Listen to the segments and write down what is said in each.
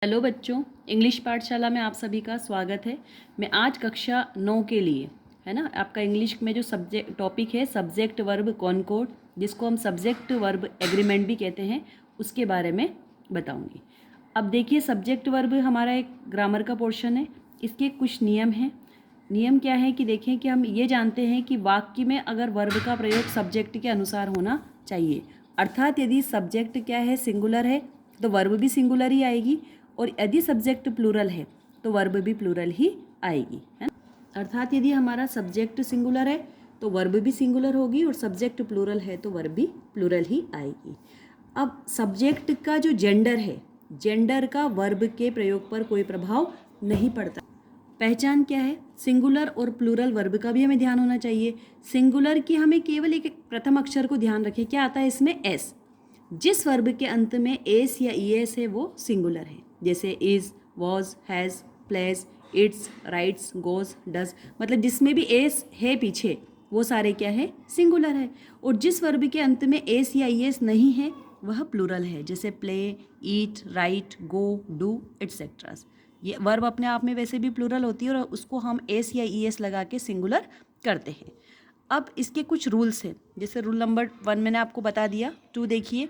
Hello बच्चों, English पाठशाला में आप सभी का स्वागत है। मैं आज कक्षा 9 के लिए, है ना, आपका इंग्लिश में जो सब्जेक्ट टॉपिक है सब्जेक्ट वर्ब कॉनकॉर्ड, जिसको हम सब्जेक्ट वर्ब एग्रीमेंट भी कहते हैं, उसके बारे में बताऊंगी। अब देखिए, सब्जेक्ट वर्ब हमारा एक ग्रामर का पोर्शन है। इसके कुछ नियम हैं। नियम क्या है कि देखें कि हम ये जानते हैं कि वाक्य में अगर वर्ब का प्रयोग सब्जेक्ट के अनुसार होना चाहिए, अर्थात यदि सब्जेक्ट क्या है, सिंगुलर है, तो वर्ब भी सिंगुलर ही आएगी, और यदि सब्जेक्ट प्लूरल है तो वर्ब भी प्लूरल ही आएगी, है ना। अर्थात यदि हमारा सब्जेक्ट सिंगुलर है तो वर्ब भी सिंगुलर होगी, और सब्जेक्ट प्लूरल है तो वर्ब भी प्लूरल ही आएगी। अब सब्जेक्ट का जो जेंडर है, जेंडर का वर्ब के प्रयोग पर कोई प्रभाव नहीं पड़ता। पहचान क्या है, सिंगुलर और प्लूरल वर्ब का भी हमें ध्यान होना चाहिए। सिंगुलर की हमें केवल एक प्रथम अक्षर को ध्यान रखें, क्या आता है इसमें, एस। जिस वर्ब के अंत में एस या ई एस है वो सिंगुलर है, जैसे is, was, has, plays, eats, writes, goes, does, मतलब जिसमें भी एस है पीछे वो सारे क्या है, सिंगुलर है। और जिस वर्ब के अंत में एस या ई एस नहीं है वह प्लूरल है, जैसे play, eat, right, go, do, etcetera. ये वर्ब अपने आप में वैसे भी प्लूरल होती है और उसको हम एस या ई एस लगा के सिंगुलर करते हैं। अब इसके कुछ रूल्स हैं, जैसे रूल नंबर 1 मैंने आपको बता दिया। 2 देखिए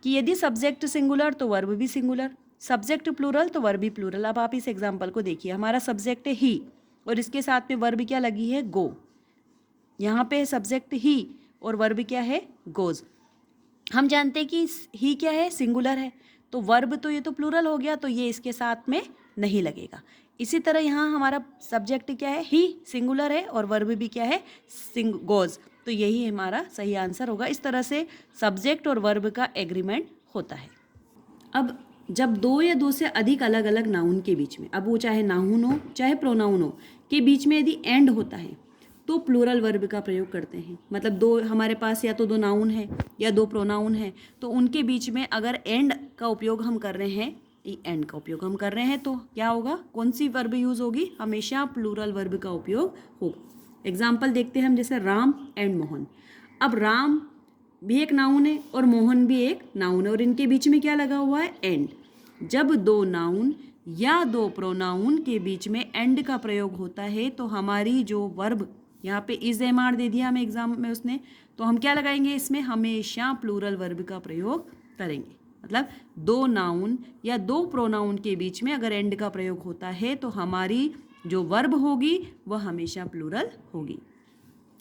कि यदि सब्जेक्ट सिंगुलर तो वर्ब भी सिंगुलर, सब्जेक्ट प्लूरल तो वर्ब भी प्लूरल। अब आप इस एग्जांपल को देखिए, हमारा सब्जेक्ट है ही और इसके साथ में वर्ब क्या लगी है, गो। यहाँ पे सब्जेक्ट ही और वर्ब क्या है, गोज। हम जानते हैं कि ही क्या है, सिंगुलर है, तो वर्ब तो ये तो प्लूरल हो गया, तो ये इसके साथ में नहीं लगेगा। इसी तरह यहाँ हमारा सब्जेक्ट क्या है, ही सिंगुलर है और वर्ब भी क्या है, गोज, तो यही हमारा सही आंसर होगा। इस तरह से सब्जेक्ट और वर्ब का एग्रीमेंट होता है। अब जब दो या दो से अधिक अलग अलग नाउन के बीच में, अब वो चाहे नाउन हो चाहे प्रोनाउन हो, के बीच में यदि एंड होता है तो प्लूरल वर्ब का प्रयोग करते हैं। मतलब दो, हमारे पास या तो दो नाउन है या दो प्रोनाउन है, तो उनके बीच में अगर एंड का उपयोग हम कर रहे हैं, एंड का उपयोग हम कर रहे हैं, तो क्या होगा, कौन सी वर्ब यूज होगी, हमेशा प्लूरल वर्ब का उपयोग होगा। एग्जाम्पल देखते हैं हम, जैसे राम एंड मोहन। अब राम भी एक नाउन है और मोहन भी एक नाउन है, और इनके बीच में क्या लगा हुआ है, एंड। जब दो नाउन या दो प्रोनाउन के बीच में एंड का प्रयोग होता है तो हमारी जो वर्ब, यहाँ पे इज एम आर दे दिया हमें एग्जाम में उसने, तो हम क्या लगाएंगे इसमें, हमेशा प्लूरल वर्ब का प्रयोग करेंगे। मतलब दो नाउन या दो प्रोनाउन के बीच में अगर एंड का प्रयोग होता है तो हमारी जो वर्ब होगी वह हमेशा प्लूरल होगी।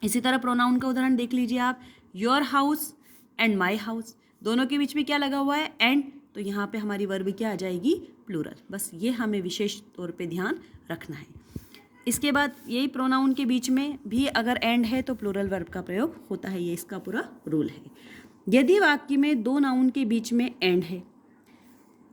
इसी तरह प्रोनाउन का उदाहरण देख लीजिए आप, your house and my house, दोनों के बीच में क्या लगा हुआ है, एंड, तो यहाँ पे हमारी वर्ब क्या आ जाएगी, प्लूरल। बस ये हमें विशेष तौर पे ध्यान रखना है। इसके बाद यही प्रोनाउन के बीच में भी अगर एंड है तो प्लूरल वर्ब का प्रयोग होता है, ये इसका पूरा रूल है। यदि वाक्य में दो नाउन के बीच में एंड है,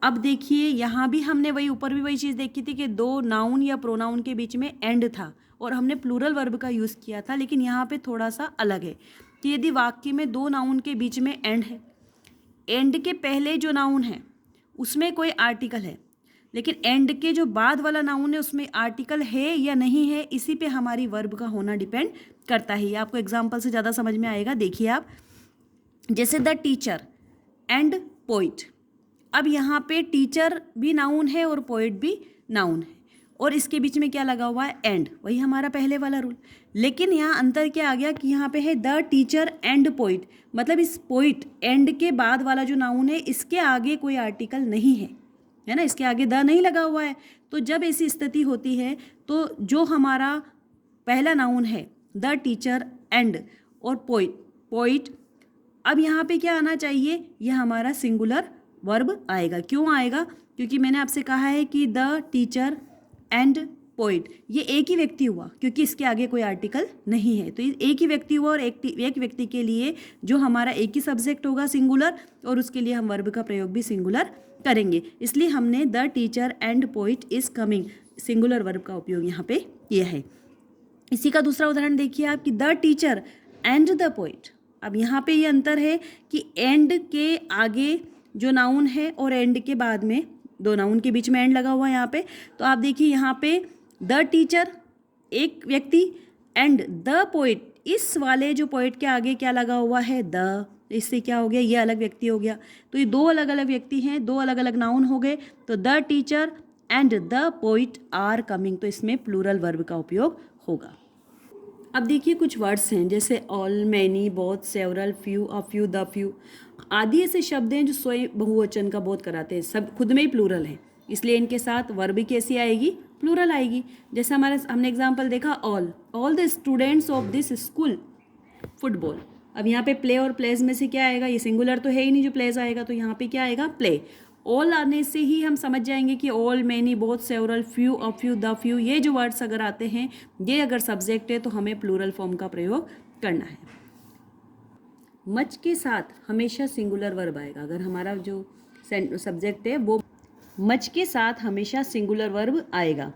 अब देखिए यहाँ भी हमने वही, ऊपर भी वही चीज़ देखी थी कि दो नाउन या प्रोनाउन के बीच में एंड था और हमने प्लूरल वर्ब का यूज़ किया था, लेकिन यहाँ पे थोड़ा सा अलग है कि यदि वाक्य में दो नाउन के बीच में एंड है, एंड के पहले जो नाउन है उसमें कोई आर्टिकल है, लेकिन एंड के जो बाद वाला नाउन है उसमें आर्टिकल है या नहीं है, इसी पे हमारी वर्ब का होना डिपेंड करता है। आपको एग्जाम्पल से ज़्यादा समझ में आएगा। देखिए आप, जैसे द टीचर एंड पोइट। अब यहाँ पे टीचर भी नाउन है और पोइट भी नाउन है, और इसके बीच में क्या लगा हुआ है, एंड, वही हमारा पहले वाला रूल। लेकिन यहाँ अंतर क्या आ गया कि यहाँ पे है द टीचर एंड पोइट, मतलब इस पोइट एंड के बाद वाला जो नाउन है इसके आगे कोई आर्टिकल नहीं है, है ना, इसके आगे द नहीं लगा हुआ है। तो जब ऐसी स्थिति होती है तो जो हमारा पहला नाउन है द टीचर एंड और पोइट, अब यहाँ पे क्या आना चाहिए, यह हमारा सिंगुलर वर्ब आएगा। क्यों आएगा, क्योंकि मैंने आपसे कहा है कि द टीचर एंड पोइट, ये एक ही व्यक्ति हुआ क्योंकि इसके आगे कोई आर्टिकल नहीं है, तो एक ही व्यक्ति हुआ और एक व्यक्ति के लिए जो हमारा एक ही सब्जेक्ट होगा सिंगुलर, और उसके लिए हम वर्ब का प्रयोग भी सिंगुलर करेंगे। इसलिए हमने the teacher and poet is coming, singular verb का उपयोग यहाँ पे किया है। इसी का दूसरा उदाहरण देखिए आप, कि the teacher and the poet. अब यहाँ पे ये अंतर है कि एंड के आगे जो नाउन है और एंड के बाद में दो नाउन के बीच में एंड लगा हुआ है यहाँ पे, तो आप देखिए यहाँ पे द टीचर एक व्यक्ति एंड द पोइट, इस वाले जो पोइट के आगे क्या लगा हुआ है, द, तो इससे क्या हो गया, ये अलग व्यक्ति हो गया। तो ये दो अलग अलग व्यक्ति हैं, दो अलग अलग नाउन हो गए। तो the teacher and the poet are coming, तो इसमें प्लूरल वर्ब का उपयोग होगा। अब देखिए कुछ वर्ड्स हैं जैसे all, many, both, several, few, a few, the few आदि ऐसे शब्द हैं जो स्वयं बहुवचन का बोध कराते हैं, सब खुद में ही प्लूरल है, इसलिए इनके साथ वर्ब कैसी आएगी, प्लूरल आएगी। जैसे हमने एग्जांपल देखा all the students of this school football. अब यहाँ पे प्ले और प्लेज में से क्या आएगा, ये सिंगुलर तो है ही नहीं जो प्लेज आएगा, तो यहाँ पे क्या आएगा, प्ले। ऑल आने से ही हम समझ जाएंगे कि all, many, both, several, few, a few, the few, ये जो वर्ड्स अगर आते हैं, ये अगर सब्जेक्ट है तो हमें प्लूरल फॉर्म का प्रयोग करना है। मच के साथ हमेशा सिंगुलर वर्ब आएगा। अगर हमारा जो सब्जेक्ट है वो मच के साथ हमेशा सिंगुलर वर्ब आएगा।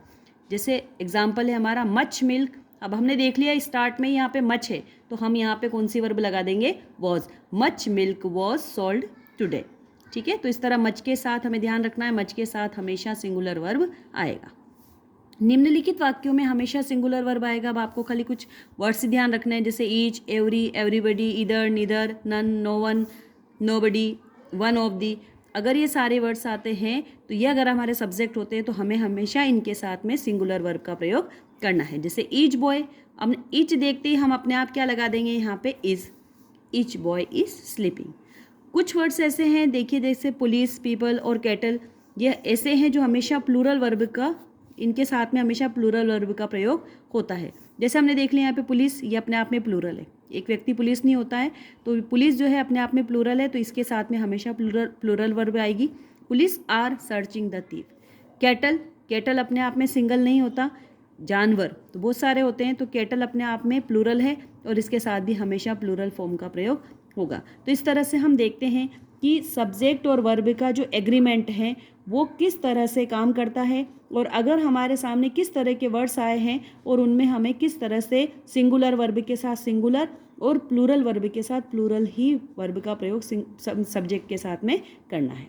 जैसे एग्जाम्पल है हमारा मच मिल्क। अब हमने देख लिया स्टार्ट में यहाँ पे मच है, तो हम यहाँ पे कौन सी वर्ब लगा देंगे, was. Much milk was sold today. ठीक है, तो इस तरह मच के साथ हमें ध्यान रखना है, मच के साथ हमेशा सिंगुलर वर्ब आएगा। निम्नलिखित वाक्यों में हमेशा सिंगुलर वर्ब आएगा। अब आपको खाली कुछ वर्ड से ध्यान रखना है, जैसे each, every, everybody, either, neither, none, no one, nobody, one of the. अगर ये सारे वर्ड्स आते हैं तो ये अगर हमारे सब्जेक्ट होते हैं तो हमें हमेशा इनके साथ में सिंगुलर वर्ब का प्रयोग करना है। जैसे ईच बॉय, अब ईच देखते ही हम अपने आप क्या लगा देंगे यहाँ पे, is. Each boy is sleeping. कुछ वर्ड्स ऐसे हैं देखिए, जैसे पुलिस, पीपल और कैटल, ये ऐसे हैं जो हमेशा प्लूरल वर्ब का, इनके साथ में हमेशा प्लूरल वर्ब का प्रयोग होता है। जैसे हमने देख लिया यहाँ पे पुलिस, ये अपने आप में प्लूरल है, एक व्यक्ति पुलिस नहीं होता है, तो पुलिस जो है अपने आप में प्लूरल है, तो इसके साथ में हमेशा प्लूरल वर्ब आएगी। Police are searching the thief. Cattle, cattle अपने आप में सिंगल नहीं होता, जानवर तो बहुत सारे होते हैं, तो कैटल अपने आप में प्लूरल है और इसके साथ भी हमेशा प्लूरल फॉर्म का प्रयोग होगा। तो इस तरह से हम देखते हैं कि सब्जेक्ट और वर्ब का जो एग्रीमेंट है वो किस तरह से काम करता है, और अगर हमारे सामने किस तरह के वर्ड्स आए हैं और उनमें हमें किस तरह से सिंगुलर वर्ब के साथ सिंगुलर और प्लूरल वर्ब के साथ प्लूरल ही वर्ब का प्रयोग सब्जेक्ट के साथ में करना है।